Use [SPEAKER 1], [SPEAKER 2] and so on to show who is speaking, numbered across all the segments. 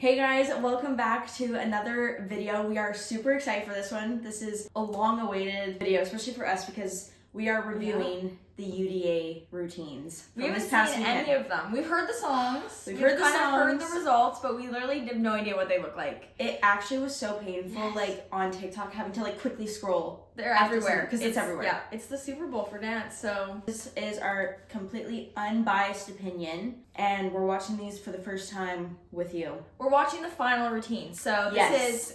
[SPEAKER 1] Hey guys, welcome back to another video. We are super excited for this one. This is a long-awaited video, especially for us because we are reviewing the UDA routines.
[SPEAKER 2] We haven't seen any of them. We've heard the songs.
[SPEAKER 1] We've heard
[SPEAKER 2] the results, but we literally have no idea what they look like.
[SPEAKER 1] It actually was so painful, like on TikTok, having to like quickly scroll.
[SPEAKER 2] They're everywhere
[SPEAKER 1] because it's everywhere.
[SPEAKER 2] Yeah, it's the Super Bowl for dance, so
[SPEAKER 1] this is our completely unbiased opinion, and we're watching these for the first time with you.
[SPEAKER 2] We're watching the final routine. So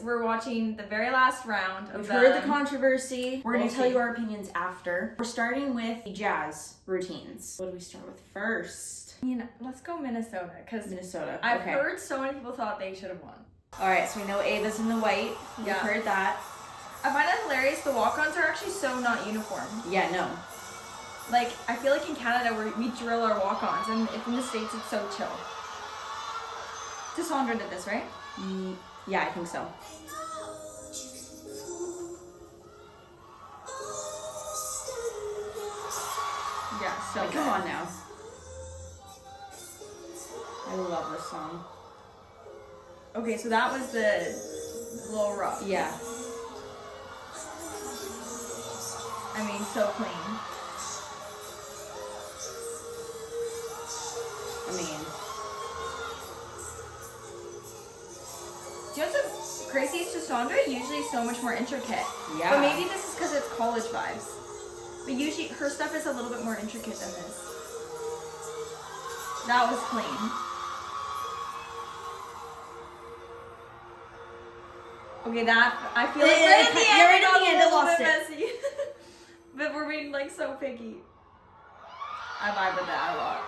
[SPEAKER 2] we're watching the very last round.
[SPEAKER 1] We've heard the controversy. We're going to tell you our opinions after. We're starting with the jazz routines. What do we start with first?
[SPEAKER 2] Let's go Minnesota, because
[SPEAKER 1] Minnesota.
[SPEAKER 2] I've heard so many people thought they should have won.
[SPEAKER 1] All right, so we know Ava's in the white. We've heard that.
[SPEAKER 2] I find it hilarious. The walk-ons are actually so not uniform.
[SPEAKER 1] Yeah, no.
[SPEAKER 2] Like, I feel like in Canada we drill our walk-ons, and in the States it's so chill. Cassandra did this, right?
[SPEAKER 1] Yeah, I think so.
[SPEAKER 2] Yeah, so
[SPEAKER 1] like, come on now. I love this song.
[SPEAKER 2] Okay, so that was the little rough.
[SPEAKER 1] Yeah.
[SPEAKER 2] I mean, so clean.
[SPEAKER 1] I mean,
[SPEAKER 2] do you know what's crazy? Cassandra usually is so much more intricate.
[SPEAKER 1] Yeah.
[SPEAKER 2] But maybe this is because it's college vibes. But usually her stuff is a little bit more intricate than this. That was clean. Okay, that I feel like right at the end, it lost it. But we're being like so picky. I vibe with that a lot.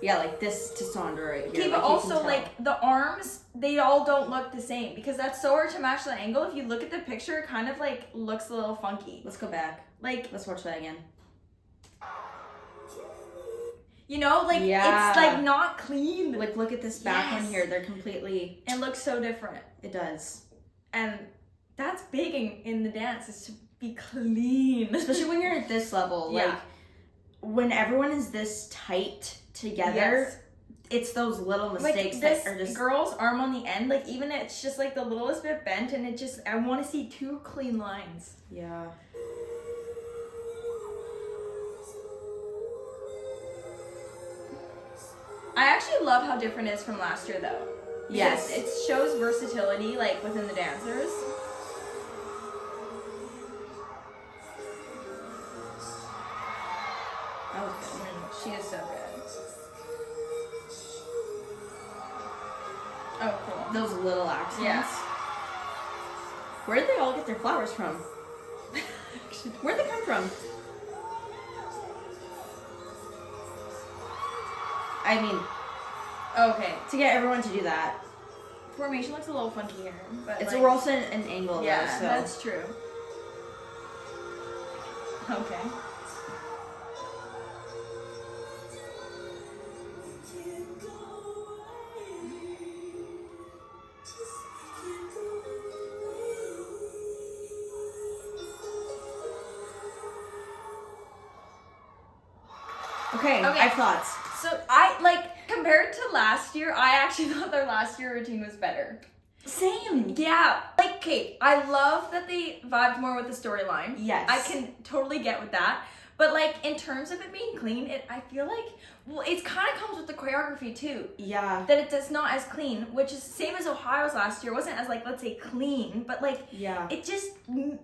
[SPEAKER 1] Yeah, like this Cassandra right here.
[SPEAKER 2] Okay, but also like the arms, they all don't look the same because that's so hard to match the angle. If you look at the picture, it kind of like looks a little funky.
[SPEAKER 1] Let's go back.
[SPEAKER 2] Like,
[SPEAKER 1] let's watch that again.
[SPEAKER 2] You know, like it's like not clean.
[SPEAKER 1] Like look at this back one here. They're completely.
[SPEAKER 2] It looks so different.
[SPEAKER 1] It does.
[SPEAKER 2] And that's big in the dance, is to be clean.
[SPEAKER 1] Especially when you're at this level. Like when everyone is this tight together, it's those little mistakes
[SPEAKER 2] like
[SPEAKER 1] that are just.
[SPEAKER 2] Girl's arm on the end, like even it's just like the littlest bit bent, and it just, I want to see two clean lines.
[SPEAKER 1] Yeah.
[SPEAKER 2] I actually love how different it is from last year though.
[SPEAKER 1] Yes.
[SPEAKER 2] It shows versatility like within the dancers. She is so good. Oh, cool.
[SPEAKER 1] Those little accents.
[SPEAKER 2] Yeah.
[SPEAKER 1] Where did they all get their flowers from? Where'd they come from? I mean,
[SPEAKER 2] okay.
[SPEAKER 1] To get everyone to do that.
[SPEAKER 2] Formation looks a little funky here, but
[SPEAKER 1] it's
[SPEAKER 2] like,
[SPEAKER 1] we're also in an angle though, so.
[SPEAKER 2] That's true. Okay.
[SPEAKER 1] Okay, I have thoughts.
[SPEAKER 2] So I compared to last year, I actually thought their last year routine was better.
[SPEAKER 1] Same.
[SPEAKER 2] Yeah. Like, okay, I love that they vibed more with the storyline.
[SPEAKER 1] Yes.
[SPEAKER 2] I can totally get with that. But like in terms of it being clean, I feel like, well, it kind of comes with the choreography too.
[SPEAKER 1] Yeah.
[SPEAKER 2] That it does not as clean, which is same as Ohio's last year. It wasn't as like, let's say clean, but like, it just,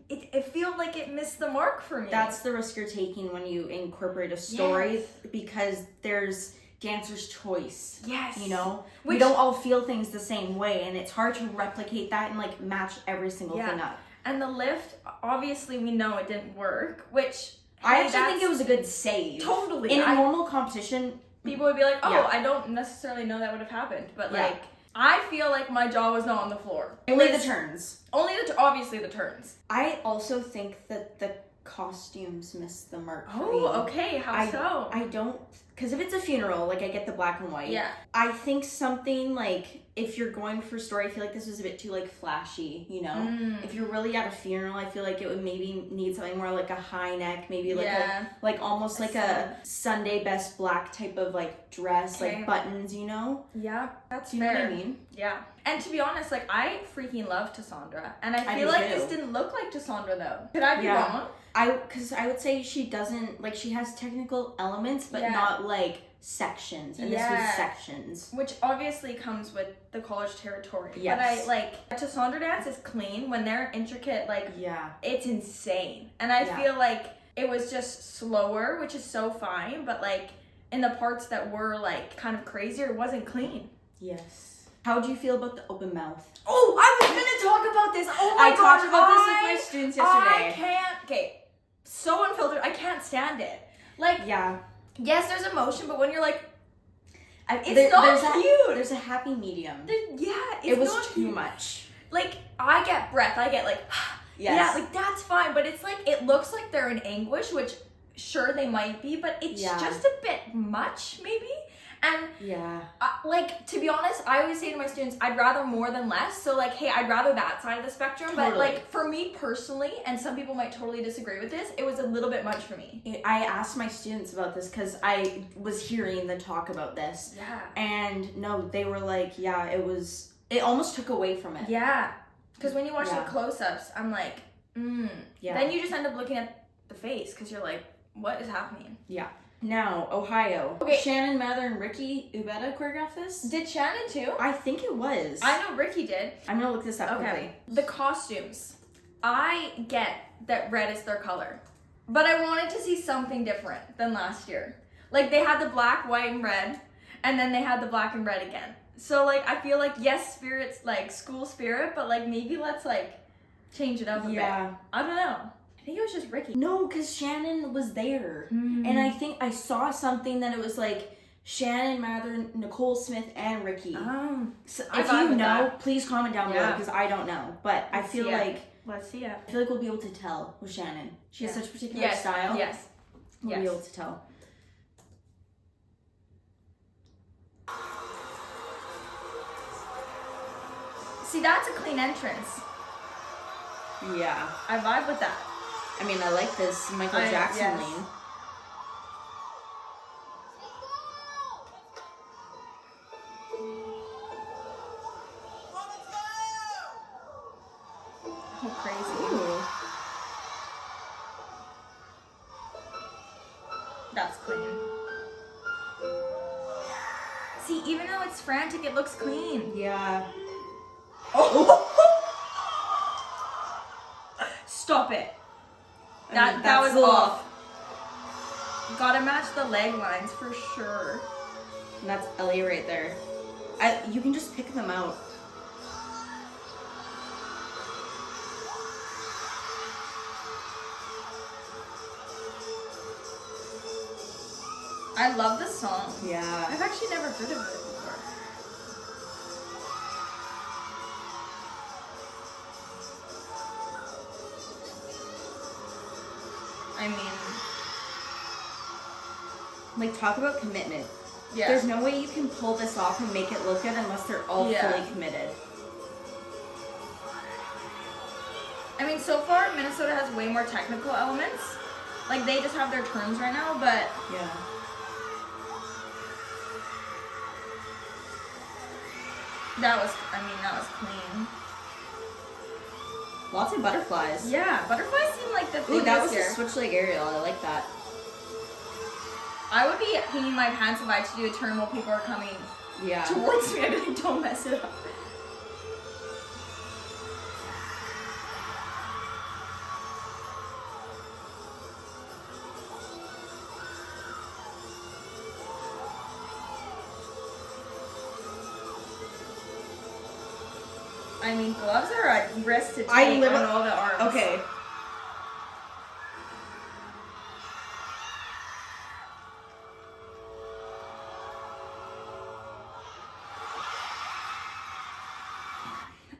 [SPEAKER 2] it feel like it missed the mark for me.
[SPEAKER 1] That's the risk you're taking when you incorporate a story because there's dancer's choice.
[SPEAKER 2] Yes.
[SPEAKER 1] You know? We don't all feel things the same way, and it's hard to replicate that and like match every single thing up.
[SPEAKER 2] And the lift, obviously we know it didn't work, which
[SPEAKER 1] I actually think it was a good save.
[SPEAKER 2] Totally.
[SPEAKER 1] In a normal competition,
[SPEAKER 2] people would be like, oh, I don't necessarily know that would have happened. But like, I feel like my jaw was not on the floor.
[SPEAKER 1] Only the turns.
[SPEAKER 2] Obviously the turns.
[SPEAKER 1] I also think that the costumes missed the mark for me.
[SPEAKER 2] Oh, okay. How so?
[SPEAKER 1] I don't, because if it's a funeral, like, I get the black and white.
[SPEAKER 2] Yeah.
[SPEAKER 1] I think something, like, if you're going for story, I feel like this was a bit too, like, flashy, you know? If you're really at a funeral, I feel like it would maybe need something more like a high neck, maybe like like almost like a Sunday best black type of, like, dress, like buttons, you know?
[SPEAKER 2] Yeah, that's
[SPEAKER 1] fair. You know what I mean?
[SPEAKER 2] Yeah. And to be honest, like, I freaking love Tassandra. And I feel like this didn't look like Tassandra, though. Could I be wrong?
[SPEAKER 1] Because I would say she doesn't, like, she has technical elements, but not, like, sections. And this was sections.
[SPEAKER 2] Which obviously comes with the college territory. Yes. But I, like, Tassandra dance is clean. When they're intricate, like, it's insane. And I feel like it was just slower, which is so fine. But, like, in the parts that were, like, kind of crazier, it wasn't clean.
[SPEAKER 1] Yes. How do you feel about the open mouth?
[SPEAKER 2] Oh, I was gonna talk about this. Oh my gosh,
[SPEAKER 1] I talked about this with my students yesterday.
[SPEAKER 2] I can't. Okay, so unfiltered. I can't stand it. Like, yes, there's emotion, but when you're like, it's not cute.
[SPEAKER 1] There's a happy medium.
[SPEAKER 2] It
[SPEAKER 1] was too much.
[SPEAKER 2] Like, I get breath. I get like, yeah, like that's fine. But it's like it looks like they're in anguish, which sure they might be, but it's just a bit much, maybe. And like, to be honest, I always say to my students, I'd rather more than less. So like, hey, I'd rather that side of the spectrum. But like, for me personally, and some people might totally disagree with this, it was a little bit much for me.
[SPEAKER 1] I asked my students about this because I was hearing the talk about this.
[SPEAKER 2] Yeah.
[SPEAKER 1] And no, they were like, it almost took away from it.
[SPEAKER 2] Yeah. Because when you watch the close-ups, I'm like, Then you just end up looking at the face because you're like, what is happening?
[SPEAKER 1] Yeah. Now, Ohio. Okay. Shannon, Mather, and Ricky Ubeda choreographed this.
[SPEAKER 2] Did Shannon too?
[SPEAKER 1] I think it was.
[SPEAKER 2] I know Ricky did.
[SPEAKER 1] I'm gonna look this up quickly.
[SPEAKER 2] The costumes. I get that red is their color, but I wanted to see something different than last year. Like, they had the black, white, and red, and then they had the black and red again. So, like, I feel like, yes, spirit's, like, school spirit, but, like, maybe let's, like, change it up a bit. I don't know. I think it was just Ricky.
[SPEAKER 1] No, because Shannon was there. And I think I saw something that it was like Shannon, Mather, Nicole Smith, and Ricky. So if you know, please comment down below because I don't know. But I feel like...
[SPEAKER 2] Let's see it.
[SPEAKER 1] I feel like we'll be able to tell with Shannon. She has such a particular style. We'll be able to tell.
[SPEAKER 2] See, that's a clean entrance.
[SPEAKER 1] Yeah.
[SPEAKER 2] I vibe with that.
[SPEAKER 1] I mean, I like this Michael Jackson lane.
[SPEAKER 2] How crazy.
[SPEAKER 1] Ooh.
[SPEAKER 2] That's clean. See, even though it's frantic, it looks clean.
[SPEAKER 1] Yeah.
[SPEAKER 2] Stop it. That was off. Gotta match the leg lines for sure.
[SPEAKER 1] And that's Ellie right there. You can just pick them out.
[SPEAKER 2] I love this song.
[SPEAKER 1] Yeah.
[SPEAKER 2] I've actually never heard of it before. I mean,
[SPEAKER 1] like, talk about commitment.
[SPEAKER 2] Yeah.
[SPEAKER 1] There's no way you can pull this off and make it look good unless they're all fully committed.
[SPEAKER 2] I mean, so far, Minnesota has way more technical elements. Like, they just have their turns right now, but...
[SPEAKER 1] Yeah.
[SPEAKER 2] That was clean.
[SPEAKER 1] Lots of butterflies.
[SPEAKER 2] Yeah, butterflies seem like the thing.
[SPEAKER 1] Ooh, that was a switch leg aerial. I like that.
[SPEAKER 2] I would be peeing my pants if I had to do a turn while people are coming towards me. I'd be like, don't mess it up. I mean, gloves are a risk to take on all the arms.
[SPEAKER 1] Okay.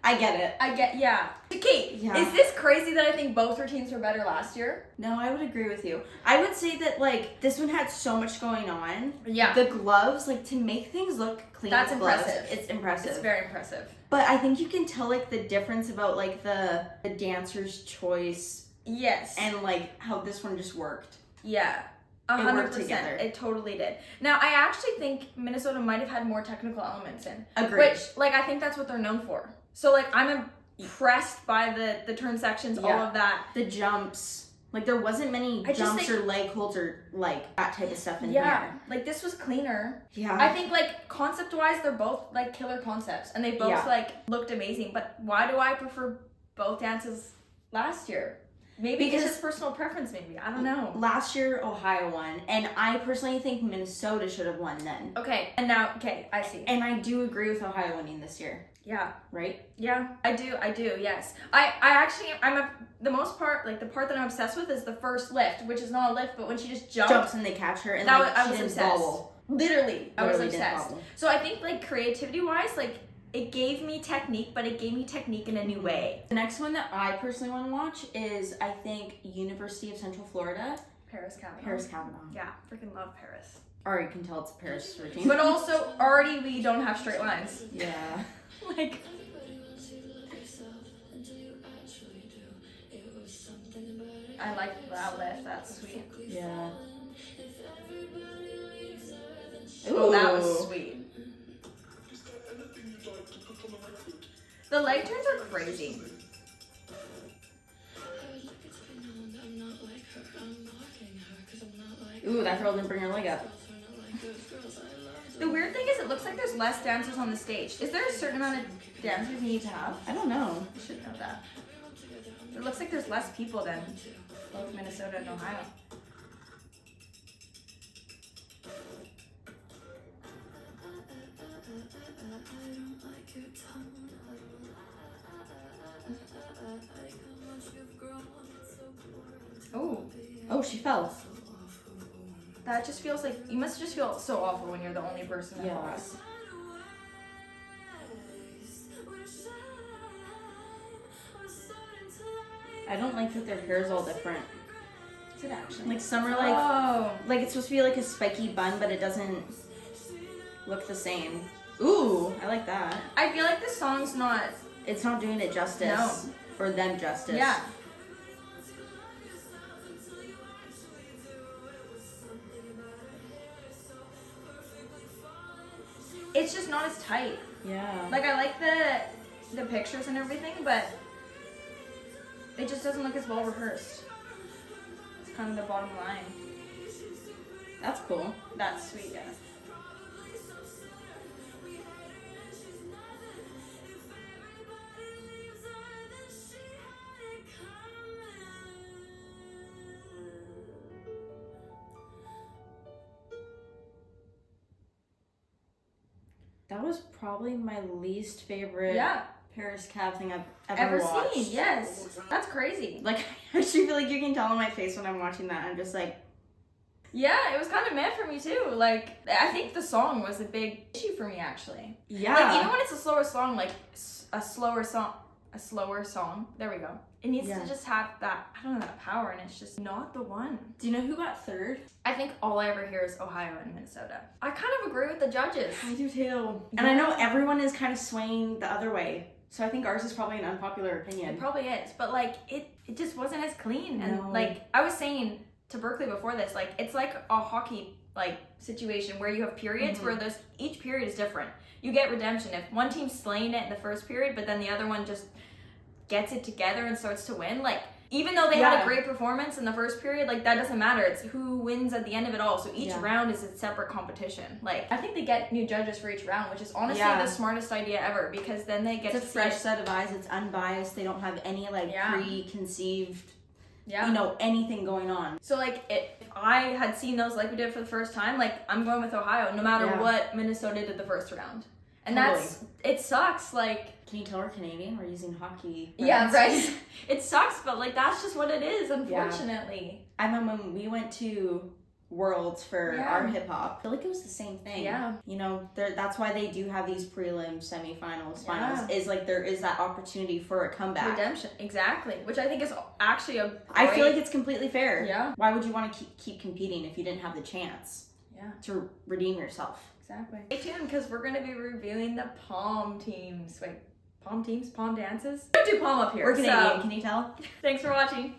[SPEAKER 1] I get it.
[SPEAKER 2] Yeah. Okay, is this crazy that I think both routines were better last year?
[SPEAKER 1] No, I would agree with you. I would say that, like, this one had so much going on.
[SPEAKER 2] Yeah.
[SPEAKER 1] The gloves, like, to make things look clean.
[SPEAKER 2] That's
[SPEAKER 1] with
[SPEAKER 2] impressive.
[SPEAKER 1] Gloves, it's impressive.
[SPEAKER 2] It's very impressive.
[SPEAKER 1] But I think you can tell, like, the difference about, like, the dancer's choice.
[SPEAKER 2] Yes.
[SPEAKER 1] And, like, how this one just worked.
[SPEAKER 2] Yeah. 100%. It totally did. Now, I actually think Minnesota might have had more technical elements in.
[SPEAKER 1] Agreed.
[SPEAKER 2] Which, like, I think that's what they're known for. So, like, I'm impressed by the turn sections, all of that.
[SPEAKER 1] The jumps. Like, there wasn't many jumps or leg holds or, like, that type of stuff in here.
[SPEAKER 2] Like, this was cleaner.
[SPEAKER 1] Yeah.
[SPEAKER 2] I think, like, concept-wise, they're both, like, killer concepts. And they both, like, looked amazing. But why do I prefer both dances last year? Maybe because it's just personal preference, maybe. I don't know.
[SPEAKER 1] Last year, Ohio won. And I personally think Minnesota should have won then.
[SPEAKER 2] Okay. And now, I see.
[SPEAKER 1] And I do agree with Ohio winning this year.
[SPEAKER 2] Yeah.
[SPEAKER 1] Right?
[SPEAKER 2] Yeah. I do, yes. The most part, like, the part that I'm obsessed with is the first lift, which is not a lift, but when she just jumps
[SPEAKER 1] and they catch her, and
[SPEAKER 2] that
[SPEAKER 1] like,
[SPEAKER 2] I was obsessed.
[SPEAKER 1] Bobble.
[SPEAKER 2] Literally, I was obsessed.
[SPEAKER 1] Didn't bobble.
[SPEAKER 2] So I think, like, creativity-wise, like, it gave me technique, but it gave me technique in a new way.
[SPEAKER 1] The next one that I personally want to watch is, I think, University of Central Florida.
[SPEAKER 2] Paris Kavanaugh. Yeah, freaking love Paris.
[SPEAKER 1] Or you can tell it's a Paris routine.
[SPEAKER 2] But also, already we don't have straight lines.
[SPEAKER 1] Yeah.
[SPEAKER 2] Like... I like that lift, that's sweet.
[SPEAKER 1] Yeah.
[SPEAKER 2] Ooh. Oh, that was sweet. The leg turns are crazy.
[SPEAKER 1] Ooh, that girl didn't bring her leg up.
[SPEAKER 2] The weird thing is it looks like there's less dancers on the stage. Is there a certain amount of dancers you need to have?
[SPEAKER 1] I don't know.
[SPEAKER 2] I should know that. It looks like there's less people than both Minnesota and Ohio.
[SPEAKER 1] Oh, she fell.
[SPEAKER 2] That just feels like, you must just feel so awful when you're the only person that falls.
[SPEAKER 1] I don't like that their hair is all different.
[SPEAKER 2] Is it actually?
[SPEAKER 1] Like some are like it's supposed to be like a spiky bun, but it doesn't look the same. Ooh, I like that.
[SPEAKER 2] I feel like the song's not...
[SPEAKER 1] It's not doing it justice.
[SPEAKER 2] No.
[SPEAKER 1] Or them justice.
[SPEAKER 2] Yeah. It's just not as tight.
[SPEAKER 1] Yeah.
[SPEAKER 2] Like, I like the pictures and everything, but it just doesn't look as well rehearsed. It's kind of the bottom line.
[SPEAKER 1] That's cool.
[SPEAKER 2] That's sweet, yeah.
[SPEAKER 1] That was probably my least favorite Paris Cav thing I've ever watched.
[SPEAKER 2] Seen. Yes. That's crazy.
[SPEAKER 1] Like, I actually feel like you can tell on my face when I'm watching that. I'm just like...
[SPEAKER 2] Yeah, it was kind of meh for me too. Like, I think the song was a big issue for me, actually.
[SPEAKER 1] Yeah.
[SPEAKER 2] Like, even when it's a slower song, like, a slower song, there we go. It needs to just have that, I don't know, that power, and it's just not the one.
[SPEAKER 1] Do you know who got third?
[SPEAKER 2] I think all I ever hear is Ohio and Minnesota. I kind of agree with the judges.
[SPEAKER 1] I do too. And I know everyone is kind of swaying the other way. So I think ours is probably an unpopular opinion.
[SPEAKER 2] It probably is. But, like, it just wasn't as clean. And,
[SPEAKER 1] No.
[SPEAKER 2] like, I was saying to Berkeley before this, like, it's like a hockey, like, situation where you have periods where each period is different. You get redemption. If one team's slaying it in the first period, but then the other one just gets it together and starts to win, like, even though they had a great performance in the first period, like, that doesn't matter. It's who wins at the end of it all. So each round is a separate competition. Like, I think they get new judges for each round, which is honestly the smartest idea ever, because then they get
[SPEAKER 1] it's a fresh set of eyes. It's unbiased. They don't have any, like, preconceived, you know, anything going on.
[SPEAKER 2] So, like, if I had seen those like we did for the first time, like, I'm going with Ohio, no matter what Minnesota did the first round. And it sucks, like...
[SPEAKER 1] Can you tell we're Canadian? We're using hockey.
[SPEAKER 2] Yeah, right. It sucks, but, like, that's just what it is, unfortunately.
[SPEAKER 1] I remember when we went to worlds for our hip hop. I feel like it was the same thing.
[SPEAKER 2] Yeah.
[SPEAKER 1] You know, that's why they do have these prelims, semifinals, finals. Is like there is that opportunity for a comeback.
[SPEAKER 2] Redemption. Exactly. Which I think is actually
[SPEAKER 1] I feel like it's completely fair.
[SPEAKER 2] Yeah.
[SPEAKER 1] Why would you want to keep competing if you didn't have the chance?
[SPEAKER 2] Yeah.
[SPEAKER 1] To redeem yourself.
[SPEAKER 2] Exactly. Stay tuned because we're going to be reviewing the pom teams. Wait, pom teams? Pom dances? We do pom up here.
[SPEAKER 1] We're Canadian, can you tell?
[SPEAKER 2] Thanks for watching.